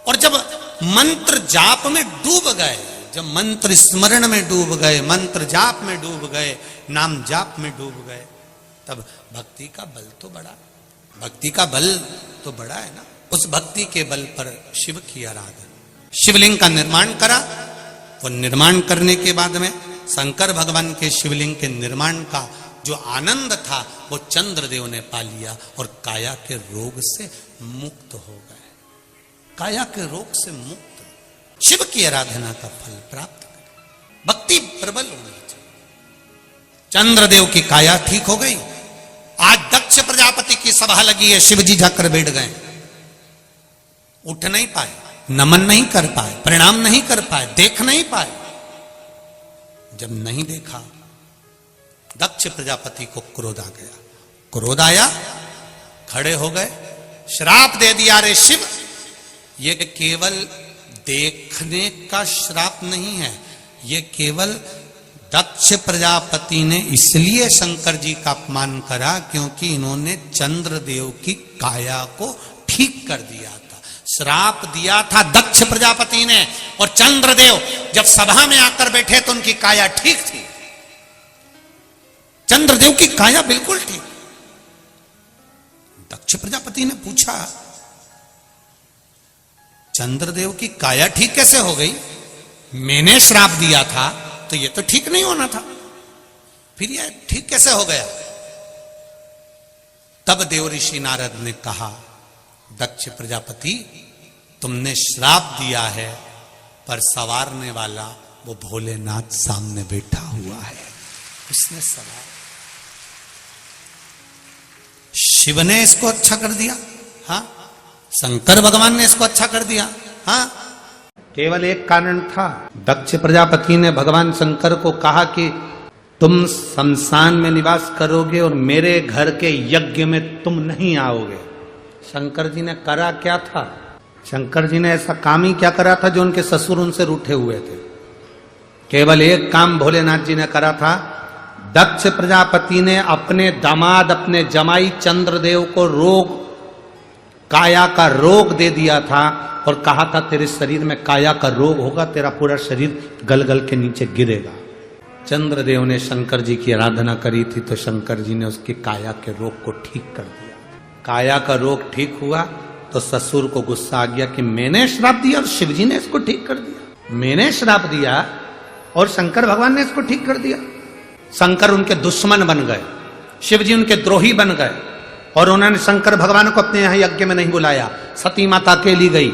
और जब मंत्र जाप में डूब गए, जब मंत्र स्मरण में डूब गए, मंत्र जाप में डूब गए, नाम जाप में डूब गए, तब भक्ति का बल तो बढ़ा, भक्ति का बल तो बड़ा है ना। उस भक्ति के बल पर शिव की आराधना, शिवलिंग का निर्माण करा। वो निर्माण करने के बाद में शंकर भगवान के शिवलिंग के निर्माण का जो आनंद था वो चंद्रदेव ने पा लिया और काया के रोग से मुक्त हो गए। काया के रोग से मुक्त, शिव की आराधना का फल प्राप्त करें, भक्ति प्रबल होनी चाहिए। चंद्रदेव की काया ठीक हो गई। आज दक्ष प्रजापति की सभा लगी है, शिवजी जाकर बैठ गए, उठ नहीं पाए, नमन नहीं कर पाए, प्रणाम नहीं कर पाए, देख नहीं पाए। जब नहीं देखा, दक्ष प्रजापति को क्रोध आ गया। क्रोध आया, खड़े हो गए, श्राप दे दिया, रे शिव, ये केवल देखने का श्राप नहीं है, ये केवल दक्ष प्रजापति ने इसलिए शंकर जी का अपमान करा क्योंकि इन्होंने चंद्रदेव की काया को ठीक कर दिया था। श्राप दिया था दक्ष प्रजापति ने, और चंद्रदेव जब सभा में आकर बैठे तो उनकी काया ठीक थी, चंद्रदेव की काया बिल्कुल ठीक। दक्ष प्रजापति ने पूछा, चंद्रदेव की काया ठीक कैसे हो गई? मैंने श्राप दिया था तो ये तो ठीक नहीं होना था, फिर ये ठीक कैसे हो गया? तब देव ऋषि नारद ने कहा, दक्ष प्रजापति, तुमने श्राप दिया है, पर संवारने वाला वो भोलेनाथ सामने बैठा हुआ है, उसने सवार। शिव ने इसको अच्छा कर दिया, हाँ, शंकर भगवान ने इसको अच्छा कर दिया, हाँ। केवल एक कारण था, दक्ष प्रजापति ने भगवान शंकर को कहा कि तुम शमशान में निवास करोगे और मेरे घर के यज्ञ में तुम नहीं आओगे। शंकर जी ने करा क्या था? शंकर जी ने ऐसा काम ही क्या करा था जो उनके ससुर उनसे रूठे हुए थे? केवल एक काम भोलेनाथ जी ने करा था। दक्ष प्रजापति ने अपने दामाद, अपने जमाई चंद्रदेव को रोग, काया का रोग दे दिया था और कहा था तेरे शरीर में काया का रोग होगा, तेरा पूरा शरीर गल गल के नीचे गिरेगा। चंद्रदेव ने शंकर जी की आराधना करी थी तो शंकर जी ने उसकी काया के रोग को ठीक कर दिया। काया का रोग ठीक हुआ तो ससुर को गुस्सा आ गया कि मैंने श्राप दिया और शिवजी ने इसको ठीक कर दिया, मैंने श्राप दिया और शंकर भगवान ने इसको ठीक कर दिया। शंकर उनके दुश्मन बन गए, शिवजी उनके द्रोही बन गए और उन्होंने शंकर भगवान को अपने यहां यज्ञ में नहीं बुलाया। सती माता अकेली गई,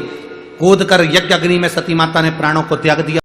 कूद कर यज्ञ अग्नि में सती माता ने प्राणों को त्याग दिया।